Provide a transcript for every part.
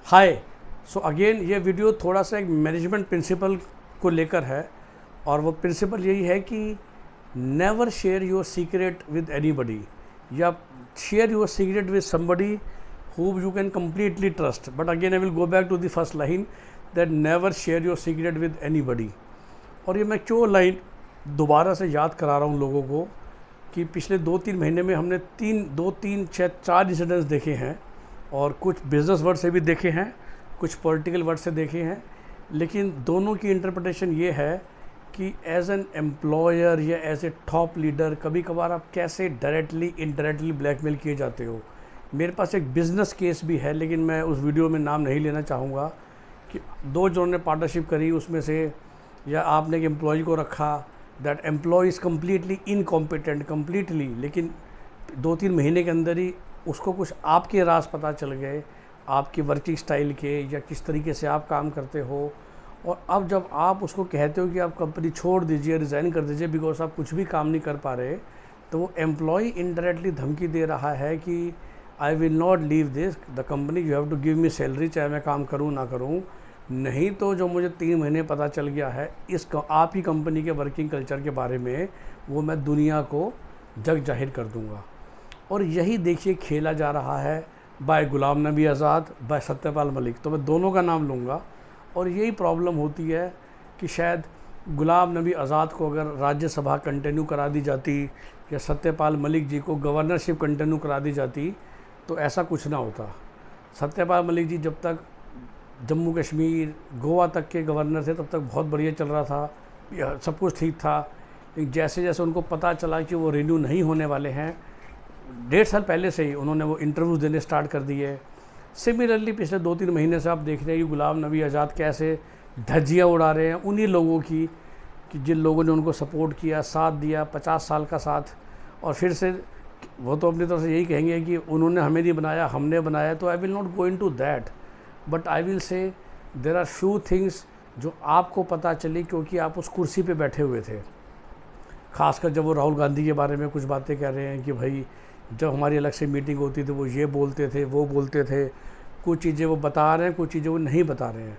हाय। So again ये video थोड़ा सा एक मैनेजमेंट प्रिंसिपल को लेकर है, और वो प्रिंसिपल यही है कि never share your secret with anybody, या share your secret with somebody whom you can completely trust. But again I will go back to the first line, that never share your secret with anybody. और ये मैं क्यों line दोबारा से याद करा रहा हूँ लोगों को कि पिछले 2-3 महीने में हमने 4 इंसिडेंट्स देखे हैं, और कुछ बिजनेस वर्ड से भी देखे हैं, कुछ पॉलिटिकल वर्ड से देखे हैं, लेकिन दोनों की इंटरप्रिटेशन ये है कि एज एन एम्प्लॉयर या एज ए टॉप लीडर कभी कभार आप कैसे डायरेक्टली इनडायरेक्टली ब्लैकमेल किए जाते हो। मेरे पास एक बिज़नेस केस भी है, लेकिन मैं उस वीडियो में नाम नहीं लेना चाहूँगा, कि 2 जनों ने पार्टनरशिप करी उसमें से, या आपने एक एम्प्लॉय को रखा, that employee is completely incompetent completely, लेकिन 2-3 महीने के अंदर ही उसको कुछ आपके राज पता चल गए, आपके वर्किंग स्टाइल के, या किस तरीके से आप काम करते हो। और अब जब आप उसको कहते हो कि आप कंपनी छोड़ दीजिए, रिज़ाइन कर दीजिए बिकॉज आप कुछ भी काम नहीं कर पा रहे, तो वो एम्प्लॉय इनडायरेक्टली धमकी दे रहा है कि I will not leave this the company, you have to give me salary, चाहे मैं काम करूँ ना करूँ, नहीं तो जो मुझे 3 महीने पता चल गया है आप ही कंपनी के वर्किंग कल्चर के बारे में, वो मैं दुनिया को जग जाहिर कर दूँगा। और यही देखिए खेला जा रहा है बाय गुलाम नबी आज़ाद, बाय सत्यपाल मलिक, तो मैं दोनों का नाम लूँगा। और यही प्रॉब्लम होती है कि शायद गुलाम नबी आज़ाद को अगर राज्यसभा कंटिन्यू करा दी जाती, या सत्यपाल मलिक जी को गवर्नरशिप कंटिन्यू करा दी जाती, तो ऐसा कुछ ना होता। सत्यपाल मलिक जी जब तक जम्मू कश्मीर गोवा तक के गवर्नर थे तब तक बहुत बढ़िया चल रहा था, सब कुछ ठीक था। लेकिन जैसे जैसे उनको पता चला कि वो रिन्यू नहीं होने वाले हैं, 1.5 साल पहले से ही उन्होंने वो इंटरव्यूज़ देने स्टार्ट कर दिए। सिमिलरली पिछले 2-3 महीने से आप देख रहे हैं कि गुलाम नबी आज़ाद कैसे धज्जियाँ उड़ा रहे हैं उन्हीं लोगों की, कि जिन लोगों ने उनको सपोर्ट किया, साथ दिया, 50 साल का साथ। और फिर से वो तो अपनी तरफ से यही कहेंगे कि उन्होंने हमें नहीं बनाया, हमने बनाया। तो I will not go into that, but I will say there are few things जो आपको पता चली क्योंकि आप उस कुर्सी पे बैठे हुए थे। खासकर जब वो राहुल गांधी के बारे में कुछ बातें कह रहे हैं कि भाई जब हमारी अलग से मीटिंग होती थी वो ये बोलते थे, वो बोलते थे, कुछ चीज़ें वो बता रहे हैं, कुछ चीज़ें वो नहीं बता रहे हैं।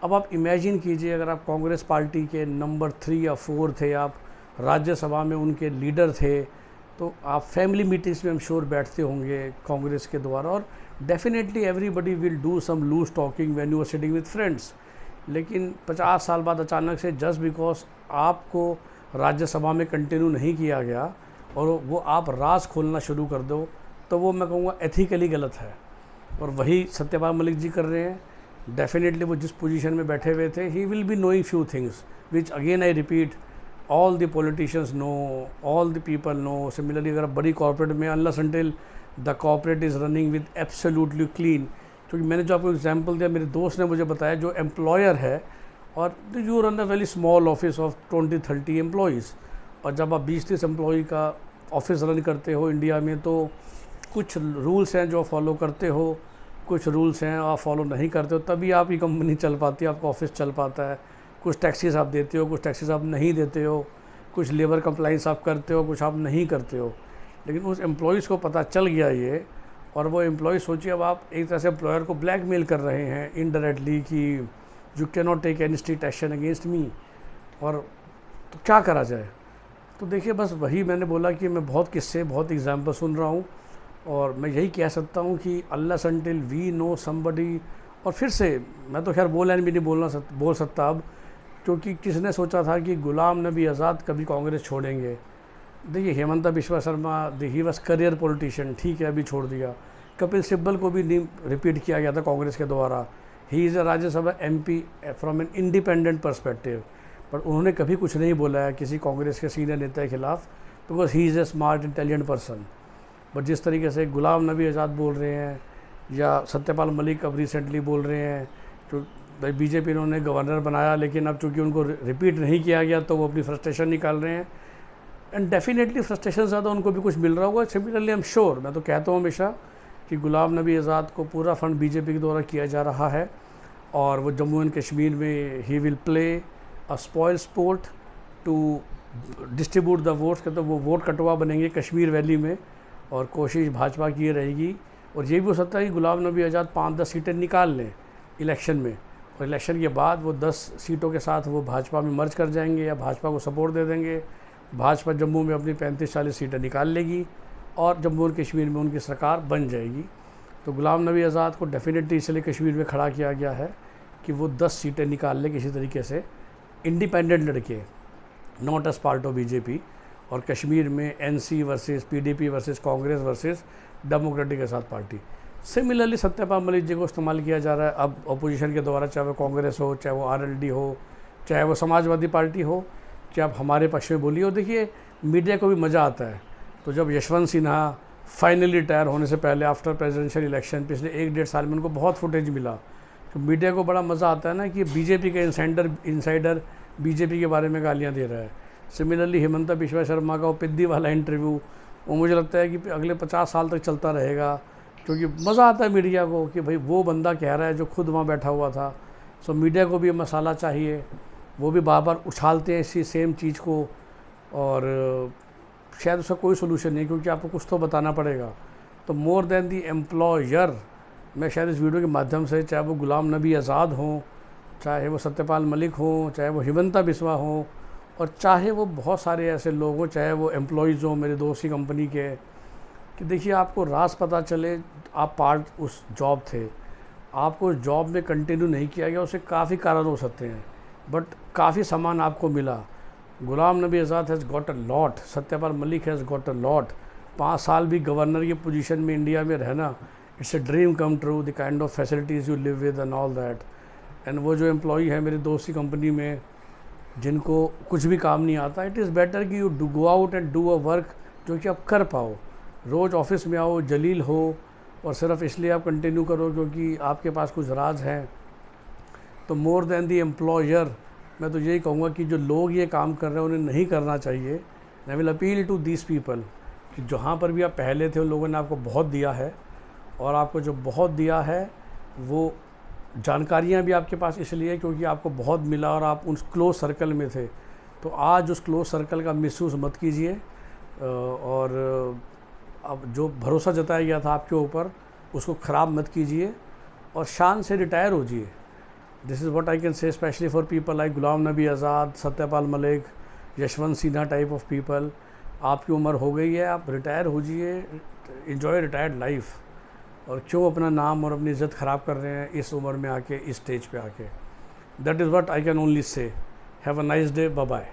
अब आप इमेजिन कीजिए अगर आप कांग्रेस पार्टी के नंबर 3 या 4 थे, आप राज्यसभा में उनके लीडर थे, तो आप फैमिली मीटिंग्स में हम श्योर बैठते होंगे कांग्रेस के द्वारा, और definitely everybody will do some loose talking when you are sitting with friends. लेकिन 50 साल बाद अचानक से जस्ट बिकॉज आपको राज्यसभा में कंटिन्यू नहीं किया गया और वो आप राज खोलना शुरू कर दो, तो वो मैं कहूँगा एथिकली गलत है। और वही सत्यपाल मलिक जी कर रहे हैं। डेफिनेटली वो जिस पोजीशन में बैठे हुए थे, he will be knowing few things which again I repeat all the politicians know, all the people know. Similarly अगर आप बड़ी कॉर्पोरेट में, unless until the corporate is running with absolutely clean, क्योंकि मैंने जो आपको एग्जांपल दिया, मेरे दोस्त ने मुझे बताया जो एम्प्लॉयर है, और you run a very small office of 20-30 employees, और जब आप 20-30 एम्प्लॉय का ऑफिस रन करते हो इंडिया में, तो कुछ रूल्स हैं जो फॉलो करते हो, कुछ रूल्स हैं आप फॉलो नहीं करते हो, तभी आपकी कंपनी चल पाती है, आपका ऑफिस चल पाता है। कुछ टैक्सेस आप देते हो, कुछ टैक्सेस आप नहीं देते हो, कुछ लेबर कंप्लाइंस आप करते हो, कुछ आप नहीं करते हो। लेकिन उस एम्प्लॉयज़ को पता चल गया ये, और वो एम्प्लॉय सोचिए अब आप एक तरह से एम्प्लॉयर को ब्लैकमेल कर रहे हैं इनडायरेक्टली कि you can not take any strict action against me. और तो क्या करा जाए? तो देखिए बस वही मैंने बोला कि मैं बहुत किस्से, बहुत एग्जाम्पल सुन रहा हूँ, और मैं यही कह सकता हूँ कि unless until we know somebody. और फिर से मैं तो खैर वो लाइन भी नहीं बोल सकता अब, क्योंकि किसने सोचा था कि गुलाम नबी आज़ाद कभी कांग्रेस छोड़ेंगे। देखिए Himanta Biswa Sarma, he was career politician, ठीक है अभी छोड़ दिया। कपिल सिब्बल को भी नहीं रिपीट किया गया था कांग्रेस के द्वारा, he is a Rajya Sabha MP from an independent perspective, पर उन्होंने कभी कुछ नहीं बोला है किसी कांग्रेस के सीनियर नेता के खिलाफ, because he is a smart intelligent person. But जिस तरीके से गुलाम नबी आज़ाद बोल रहे हैं, या सत्यपाल मलिक अब रिसेंटली बोल रहे हैं, तो भाई बीजेपी ने उन्हें गवर्नर बनाया, लेकिन अब चूँकि उनको रिपीट नहीं किया गया तो वो अपनी फ्रस्ट्रेशन निकाल रहे हैं, एंड डेफिनेटली फ्रस्ट्रेशन ज़्यादा उनको भी कुछ मिल रहा होगा। सिमिलरली आई एम श्योर, मैं तो कहता हूँ हमेशा कि गुलाम नबी आज़ाद को पूरा फंड बीजेपी के द्वारा किया जा रहा है, और वो जम्मू एंड कश्मीर में he will play a spoil sport to distribute the votes, कहते वो वोट कटवा बनेंगे कश्मीर वैली में, और कोशिश भाजपा की रहेगी। और ये भी हो सकता है कि गुलाम नबी आज़ाद 5-10 सीटें निकाल लें, इलेक्शन में, और इलेक्शन के बाद वो 10 सीटों के साथ वो भाजपा में मर्ज कर जाएंगे या भाजपा को सपोर्ट दे देंगे। भाजपा जम्मू में अपनी 35-40 सीटें निकाल लेगी और जम्मू और कश्मीर में उनकी सरकार बन जाएगी। तो गुलाम नबी आज़ाद को डेफिनेटली इसलिए कश्मीर में खड़ा किया गया है कि वो 10 सीटें निकाल ले किसी तरीके से, इंडिपेंडेंट लड़के, not as part of BJP. और कश्मीर में NC versus PDP versus Congress versus democratic Azad party. Similarly Satyapal Malik ji को इस्तेमाल किया जा रहा है अब अपोजिशन के द्वारा, चाहे वो कांग्रेस हो, चाहे वो आरएलडी हो, चाहे वो समाजवादी पार्टी हो, कि आप हमारे पक्ष में बोलिए। और देखिए मीडिया को भी मज़ा आता है। तो जब यशवंत सिन्हा फाइनली रिटायर होने से पहले आफ्टर प्रेसिडेंशियल इलेक्शन पिछले 1-1.5 साल में उनको बहुत फुटेज मिला, तो मीडिया को बड़ा मज़ा आता है ना कि बीजेपी का इनसाइडर बीजेपी के बारे में गालियाँ दे रहा है। सिमिलरली हिमंता बिश्वा शर्मा का वो पिद्दी वाला इंटरव्यू, वो मुझे लगता है कि अगले 50 साल तक चलता रहेगा, क्योंकि मज़ा आता है मीडिया को कि भाई वो बंदा कह रहा है जो खुद वहाँ बैठा हुआ था। सो मीडिया को भी मसाला चाहिए, वो भी बार बार उछालते हैं इसी सेम चीज़ को, और शायद उसका कोई सोल्यूशन नहीं, क्योंकि आपको कुछ तो बताना पड़ेगा। तो मोर देन दी एम्प्लॉयर, मैं शायद इस वीडियो के माध्यम से, चाहे वो गुलाम नबी आज़ाद हों, चाहे वो सत्यपाल मलिक हों, चाहे वो हिमंता बिस्वा हों, और चाहे वो बहुत सारे ऐसे लोग हों, चाहे वो एम्प्लॉयज़ हों मेरे दोस्त की कंपनी के, कि देखिए आपको राज पता चले आप पार्ट उस जॉब थे, आपको उस जॉब में कंटिन्यू नहीं किया गया, उससे काफ़ी कारण हो सकते हैं, बट काफ़ी सामान आपको मिला। Ghulam Nabi Azad has got a lot, Satyapal Malik has got a lot. 5 साल भी गवर्नर की पोजीशन में इंडिया में रहना, it's a dream come true, the kind of facilities you live with and all that. And वो जो एम्प्लॉई है मेरे दोस्त की कंपनी में जिनको कुछ भी काम नहीं आता, इट इज़ बेटर कि you go out and do a work जो कि आप कर पाओ। रोज़ ऑफिस में आओ, जलील हो, और सिर्फ इसलिए आप कंटिन्यू करो क्योंकि आपके पास कुछ राज हैं। तो मोर देन दी एम्प्लॉयर, मैं तो यही कहूँगा कि जो लोग ये काम कर रहे हैं उन्हें नहीं करना चाहिए। I will appeal to these people कि जहाँ पर भी आप पहले थे उन लोगों ने आपको बहुत दिया है, और आपको जो बहुत दिया है वो जानकारियाँ भी आपके पास इसलिए क्योंकि आपको बहुत मिला और आप उस क्लोज सर्कल में थे। तो आज उस क्लोज सर्कल का मिसयूज़ मत कीजिए, और अब जो भरोसा जताया गया था आपके ऊपर उसको ख़राब मत कीजिए, और शान से रिटायर हो जाइए। This is what I can say, specially for people like Ghulam Nabi Azad, Satyapal Malik, Yashwant Sinha type of people. आपकी उम्र हो गई है, आप रिटायर हो जाइए, एंजॉय रिटायर्ड लाइफ, और क्यों अपना नाम और अपनी इज़्ज़त ख़राब कर रहे हैं इस उम्र में आके, इस स्टेज पे आके। That is what I can only say. Have a nice day, bye bye.